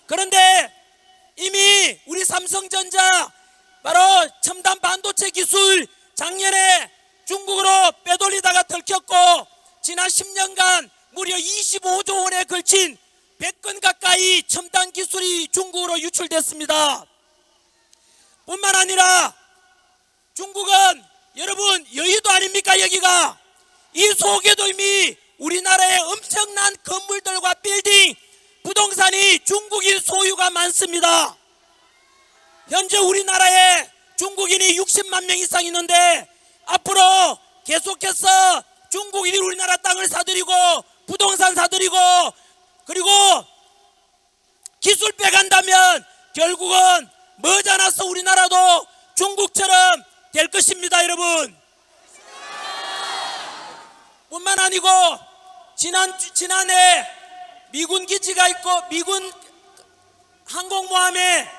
그런데 이미 우리 삼성전자 바로 첨단 반도체 기술 작년에 중국으로 빼돌리다가 들켰고, 지난 10년간 무려 25조 원에 걸친 100건 가까이 첨단 기술이 중국으로 유출됐습니다. 뿐만 아니라 중국은 여러분 여의도 아닙니까? 여기가 이 속에도 이미 우리나라의 엄청난 건물들과 빌딩, 부동산이 중국인 소유가 많습니다. 현재 우리나라에 중국인이 60만 명 이상 있는데 앞으로 계속해서 중국인이 우리나라 땅을 사들이고 부동산 사들이고 그리고 기술 빼간다면 결국은 머지않아서 우리나라도 중국처럼 될 것입니다. 여러분, 뿐만 아니고 지난해 미군 기지가 있고 미군 항공모함에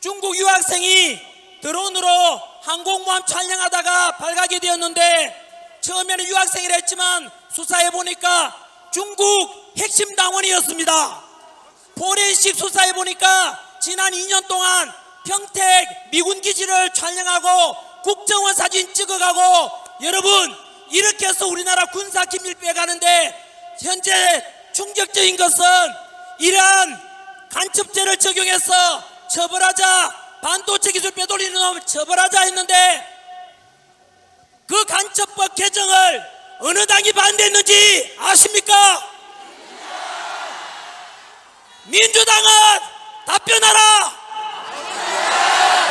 중국 유학생이 드론으로 항공모함 촬영하다가 발각이 되었는데, 처음에는 유학생이라 했지만 수사해 보니까 중국 핵심 당원이었습니다. 포렌식 수사해 보니까 지난 2년 동안 평택 미군 기지를 촬영하고 국정원 사진 찍어가고, 여러분 이렇게 해서 우리나라 군사 기밀 빼가는데, 현재 충격적인 것은 이러한 간첩죄를 적용해서 처벌하자, 반도체 기술 빼돌리는 놈을 처벌하자 했는데 그 간첩법 개정을 어느 당이 반대했는지 아십니까? 민주당은 답변하라.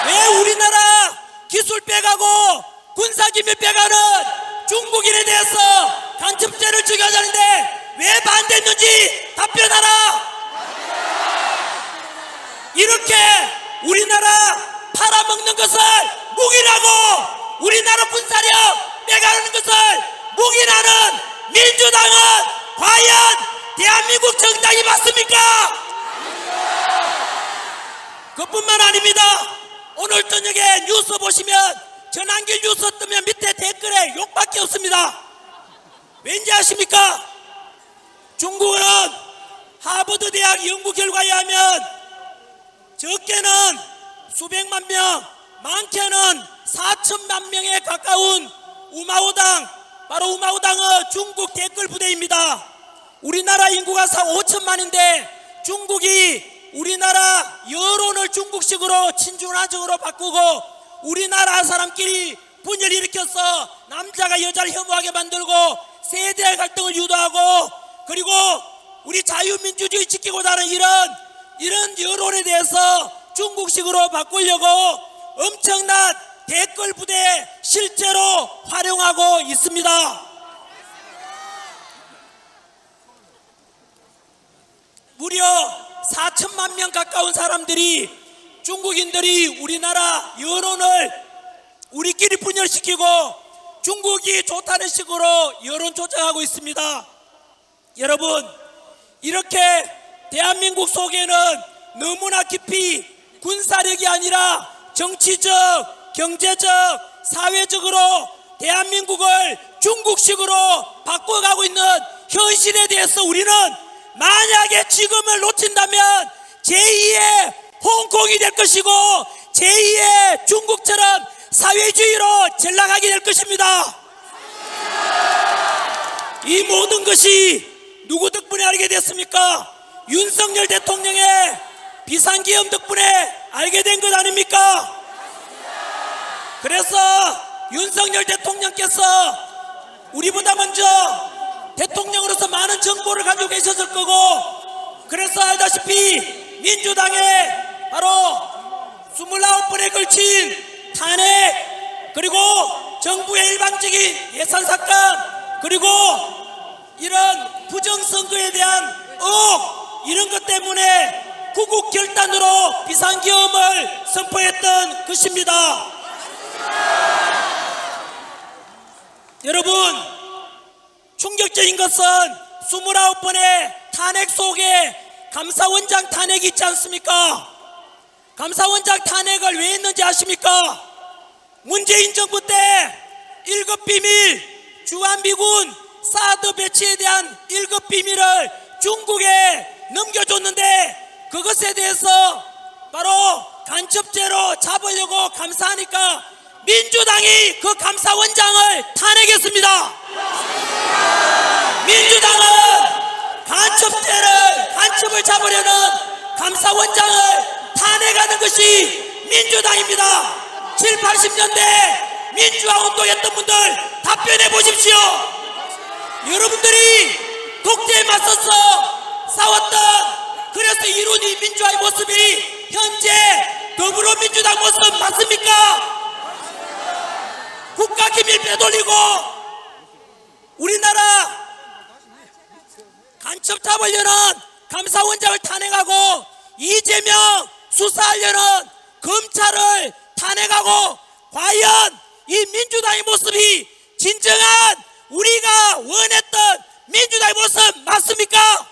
왜 우리나라 기술 빼가고 군사기밀 빼가는 중국인에 대해서 간첩죄를 적용하자는데 왜 반대했는지 답변하라. 이렇게 우리나라 팔아먹는 것을 묵인하고 우리나라 군사력 빼가는 것을 묵인하는 민주당은 과연 대한민국 정당이 맞습니까? 그뿐만 아닙니다. 오늘 저녁에 뉴스 보시면, 전환길 뉴스 뜨면 밑에 댓글에 욕밖에 없습니다. 왠지 아십니까? 중국은 하버드 대학 연구 결과에 의하면 적게는 수백만 명, 많게는 4천만 명에 가까운 우마오당, 바로 우마오당은 중국 댓글 부대입니다. 우리나라 인구가 5천만인데 중국이 우리나라 여론을 중국식으로 친중화적으로 바꾸고 우리나라 사람끼리 분열을 일으켜서 남자가 여자를 혐오하게 만들고 세대 갈등을 유도하고, 그리고 우리 자유민주주의 지키고자 하는 이런 여론에 대해서 중국식으로 바꾸려고 엄청난 댓글 부대 실제로 활용하고 있습니다. 무려 4천만 명 가까운 사람들이, 중국인들이 우리나라 여론을 우리끼리 분열시키고 중국이 좋다는 식으로 여론 조작하고 있습니다. 여러분, 이렇게 대한민국 속에는 너무나 깊이 군사력이 아니라 정치적, 경제적, 사회적으로 대한민국을 중국식으로 바꿔가고 있는 현실에 대해서 우리는 만약에 지금을 놓친다면 제2의 홍콩이 될 것이고 제2의 중국처럼 사회주의로 전락하게 될 것입니다. 이 모든 것이 누구 덕분에 알게 됐습니까? 윤석열 대통령의 비상계엄 덕분에 알게 된 것 아닙니까? 그래서 윤석열 대통령께서 우리보다 먼저 대통령으로서 많은 정보를 가지고 계셨을 거고, 그래서 알다시피 민주당의 바로 29번에 걸친 탄핵, 그리고 정부의 일방적인 예산 삭감, 그리고 이런 부정선거에 대한 의혹, 이런 것 때문에 구국 결단으로 비상계엄을 선포했던 것입니다. 여러분, 충격적인 것은 29번의 탄핵 속에 감사원장 탄핵이 있지 않습니까? 감사원장 탄핵을 왜 했는지 아십니까? 문재인 정부 때 1급 비밀, 주한미군 사드 배치에 대한 1급 비밀을 중국에 넘겨줬는데 그것에 대해서 간첩죄로 잡으려고 감사하니까 민주당이 그 감사원장을 탄핵했습니다. 민주당은 간첩을 잡으려는 감사원장을 탄핵하는 것이 민주당입니다. 7, 80년대 민주화 운동했던 분들 답변해 보십시오. 여러분들이 독재에 맞서서 싸웠던, 그래서 이룬 이 민주화의 모습이 현재 더불어민주당 모습 맞습니까? 국가 기밀 빼돌리고 우리나라 간첩 잡으려는 감사원장을 탄핵하고 이재명 수사하려는 검찰을 탄핵하고, 과연 이 민주당의 모습이 진정한 우리가 원했던 민주당의 모습 맞습니까?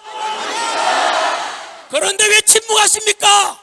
그런데 왜 침묵하십니까?